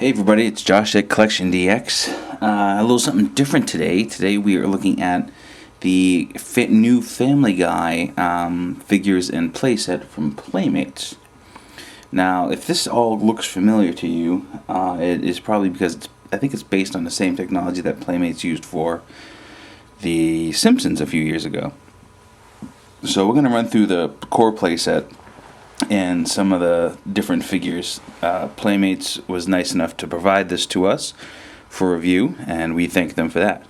Hey everybody, it's Josh at CollectionDX. A little something different today. Today we are looking at the new Family Guy figures and playset from Playmates. Now, if this all looks familiar to you, it is probably because I think it's based on the same technology that Playmates used for The Simpsons a few years ago. So we're going to run through the core playset and some of the different figures. Playmates was nice enough to provide this to us for review, and we thank them for that.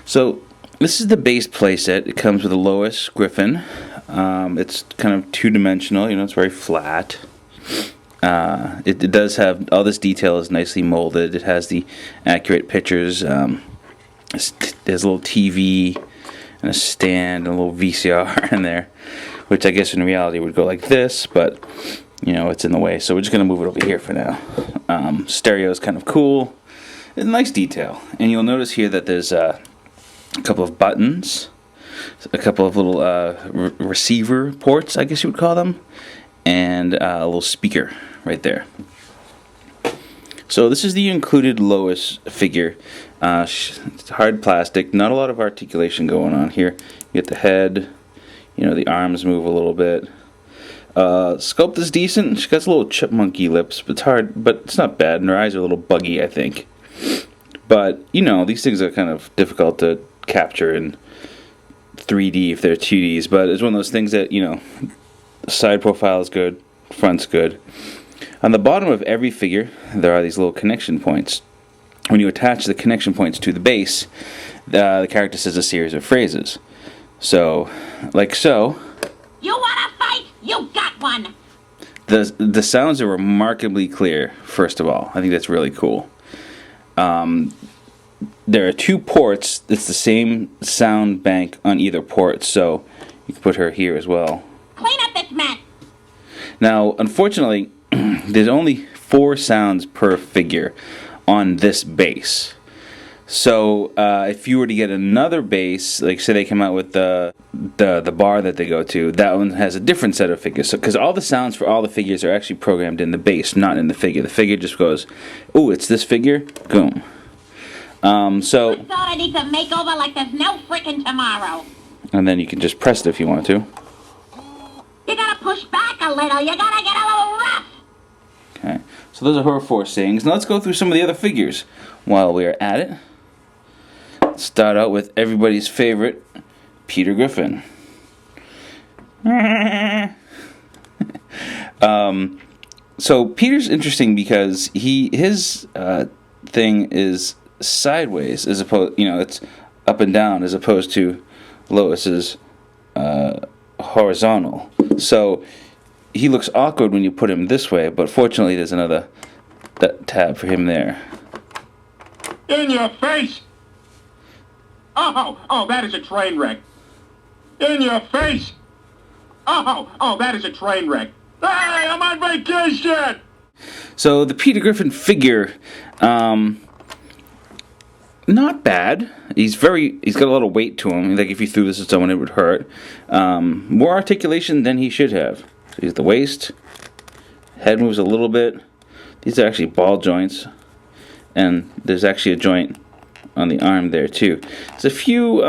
So this is the base playset. It comes with a Lois Griffin. It's kind of two-dimensional, it's very flat. It does have, all this detail is nicely molded. It has the accurate pictures. There's a little TV and a stand and a little VCR in there, which I guess in reality would go like this, but it's in the way, so we're just going to move it over here for now. Stereo is kind of cool. It's a nice detail. And you'll notice here that there's a couple of buttons, a couple of little receiver ports, I guess you would call them, and a little speaker right there. So this is the included Lois figure. It's hard plastic, not a lot of articulation going on here. You get the head, the arms move a little bit. Sculpt is decent. She got a little chipmunky lips, but it's hard, but it's not bad. And her eyes are a little buggy, I think. But, these things are kind of difficult to capture in 3D if they're 2Ds. But it's one of those things that, the side profile is good, front's good. On the bottom of every figure, there are these little connection points. When you attach the connection points to the base, the character says a series of phrases. So, like so. You wanna fight? You got one! The sounds are remarkably clear, first of all. I think that's really cool. There are two ports. It's the same sound bank on either port, so you can put her here as well. Clean up this mess! Now, unfortunately, there's only 4 sounds per figure on this base. So if you were to get another base, like say they come out with the bar that they go to, that one has a different set of figures. So because all the sounds for all the figures are actually programmed in the base, not in the figure. The figure just goes, "Ooh, it's this figure." Boom. So. I thought I need to make over like there's no freaking tomorrow. And then you can just press it if you want to. You gotta push back a little. You gotta get a little rough. Okay. So those are her 4 sayings. Now let's go through some of the other figures while we are at it. Let's start out with everybody's favorite, Peter Griffin. So Peter's interesting because his thing is sideways as opposed, it's up and down as opposed to Lois's horizontal. So he looks awkward when you put him this way, but fortunately there's another tab for him there. In your face! Oh, that is a train wreck. In your face! Oh, that is a train wreck. Hey, I'm on vacation! So the Peter Griffin figure, not bad. He's got a lot of weight to him. Like if you threw this at someone, it would hurt. More articulation than he should have. So he's the waist. Head moves a little bit. These are actually ball joints. And there's actually a joint on the arm there too. There's a few,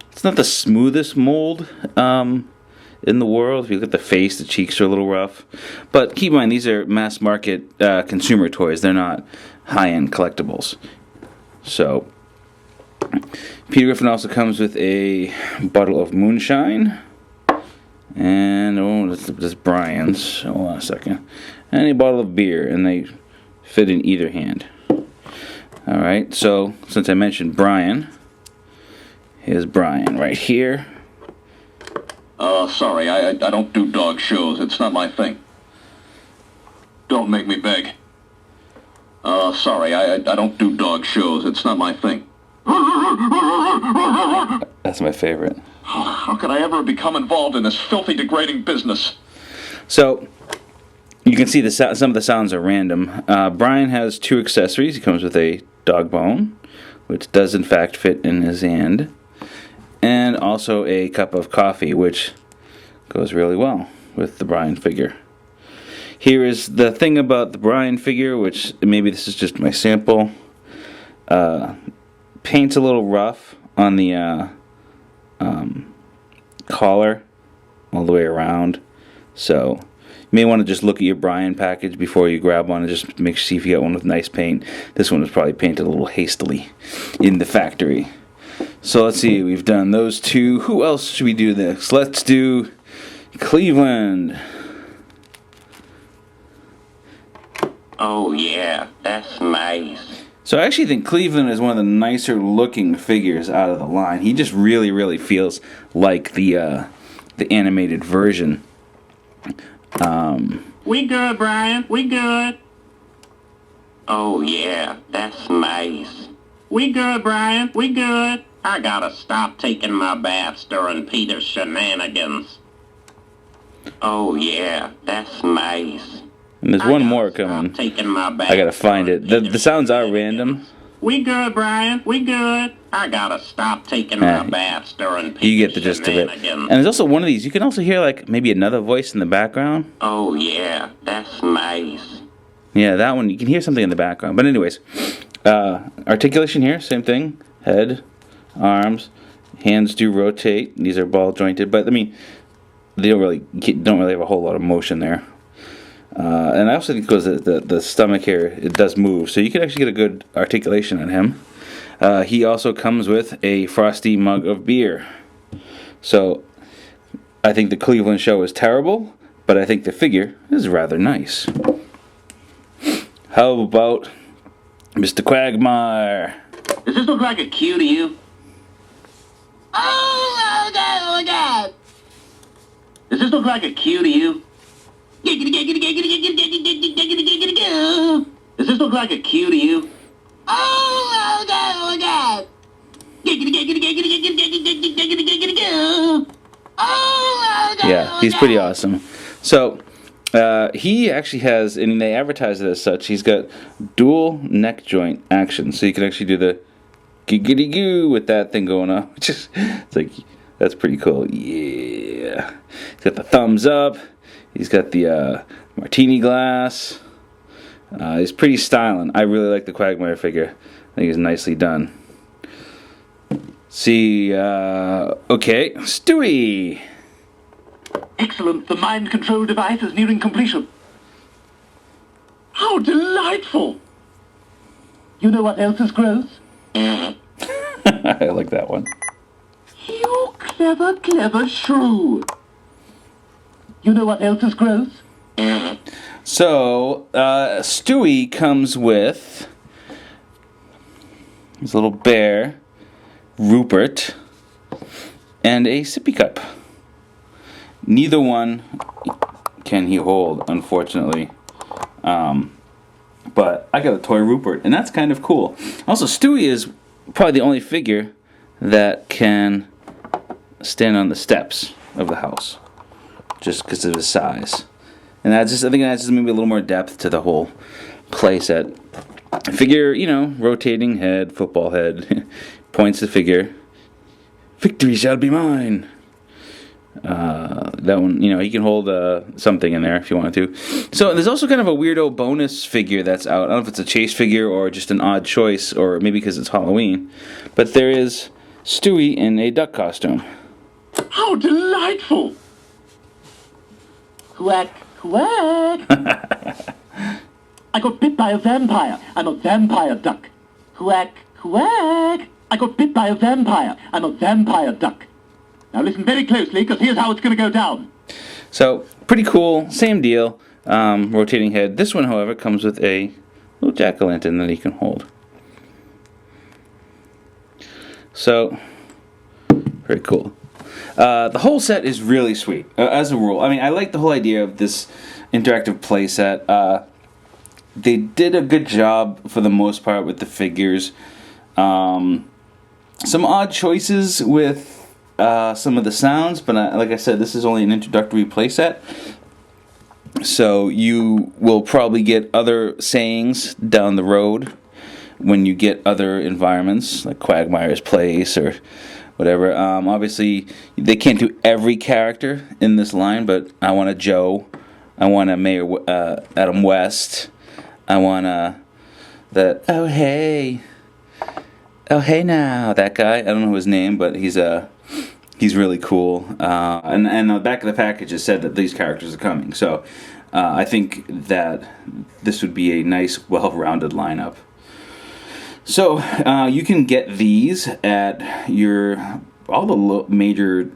it's not the smoothest mold in the world. If you look at the face, the cheeks are a little rough. But keep in mind, these are mass market consumer toys. They're not high-end collectibles. So, Peter Griffin also comes with a bottle of moonshine. And, this is Brian's. Hold on a second. And a bottle of beer, and they fit in either hand. Alright, so since I mentioned Brian, here's Brian right here. Sorry, I don't do dog shows. It's not my thing. Don't make me beg. Sorry, I don't do dog shows. It's not my thing. That's my favorite. How could I ever become involved in this filthy, degrading business? So, you can see some of the sounds are random. Brian has 2 accessories. He comes with a dog bone, which does in fact fit in his hand, and also a cup of coffee, which goes really well with the Brian figure. Here is the thing about the Brian figure, which maybe this is just my sample. Paint's a little rough on the collar all the way around. So you may want to just look at your Brian package before you grab one and just see if you got one with nice paint. This one was probably painted a little hastily in the factory. So let's see, we've done those two. Who else should we do next? Let's do Cleveland. Oh yeah, that's nice. So I actually think Cleveland is one of the nicer looking figures out of the line. He just really, really feels like the animated version. We good, Brian. We good. Oh yeah, that's nice. We good, Brian. We good. I gotta stop taking my baths during Peter's shenanigans. Oh yeah, that's nice. And there's one more coming. I gotta find it. The sounds are random. We good, Brian. We good. I gotta stop taking my baths during Peter's You get the gist of it. And there's also one of these. You can also hear like maybe another voice in the background. Oh yeah, that's nice. Yeah, that one. You can hear something in the background. But anyways, articulation here, same thing. Head, arms, hands do rotate. These are ball jointed, but I mean, they don't really have a whole lot of motion there. And I also think because the stomach here, it does move, so you can actually get a good articulation on him. He also comes with a frosty mug of beer. So I think the Cleveland show is terrible, but I think the figure is rather nice. How about Mr. Quagmire? Does this look like a cue to you? Oh, God. Does this look like a cue to you? Does this look like a cue to you? Oh, God. Yeah, he's pretty awesome. So, he actually has, and they advertise it as such, he's got dual neck joint action. So you can actually do the giggity goo with that thing going on. Which is, it's like, that's pretty cool. Yeah. He's got the thumbs up. He's got the martini glass. He's pretty styling. I really like the Quagmire figure. I think he's nicely done. See, okay, Stewie. Excellent. The mind control device is nearing completion. How delightful! You know what else is gross? I like that one. You clever shrew. You know what else is gross? So, Stewie comes with his little bear, Rupert, and a sippy cup. Neither one can he hold, unfortunately. But I got a toy Rupert, and that's kind of cool. Also, Stewie is probably the only figure that can stand on the steps of the house, just because of his size. And I think it adds maybe a little more depth to the whole playset. Figure, rotating head, football head, points the figure. Victory shall be mine. That one, he can hold something in there if you want to. So there's also kind of a weirdo bonus figure that's out. I don't know if it's a chase figure or just an odd choice, or maybe because it's Halloween. But there is Stewie in a duck costume. How delightful! Quack, quack. I got bit by a vampire. I'm a vampire duck. Quack, quack. I got bit by a vampire. I'm a vampire duck. Now listen very closely, because here's how it's going to go down. So, pretty cool. Same deal. Rotating head. This one, however, comes with a little jack-o'-lantern that he can hold. So, very cool. The whole set is really sweet, as a rule. I mean, I like the whole idea of this interactive play set. They did a good job, for the most part, with the figures. Some odd choices with some of the sounds, but like I said, this is only an introductory playset, so you will probably get other sayings down the road when you get other environments like Quagmire's Place or whatever. Obviously they can't do every character in this line, but I want a Joe, I want a Mayor Adam West. I want that. Oh hey now, that guy. I don't know his name, but he's really cool. And the back of the package has said that these characters are coming. So I think that this would be a nice, well-rounded lineup. So you can get these at all the major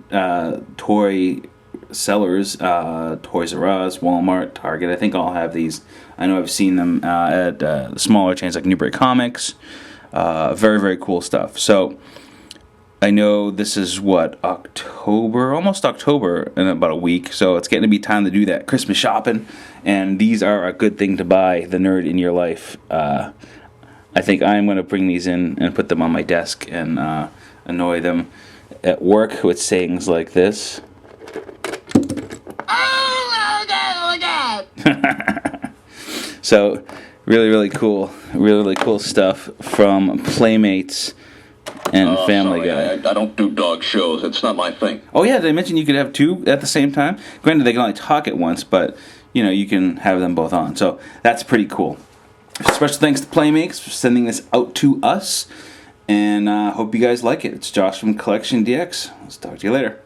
toy sellers, Toys R Us, Walmart, Target. I think all have these. I know I've seen them at the smaller chains like Newbury Comics. Very, very cool stuff. So I know this is October, almost October, in about a week. So it's getting to be time to do that Christmas shopping. And these are a good thing to buy, the nerd in your life. I think I'm going to bring these in and put them on my desk and annoy them at work with sayings like this. Oh, look at. So, really, really cool. Really, really cool stuff from Playmates and Family Guy. I don't do dog shows. It's not my thing. Oh yeah, did I mention you could have two at the same time? Granted, they can only talk at once, but you can have them both on. So that's pretty cool. Special thanks to Playmates for sending this out to us, and hope you guys like it. It's Josh from CollectionDX. Let's talk to you later.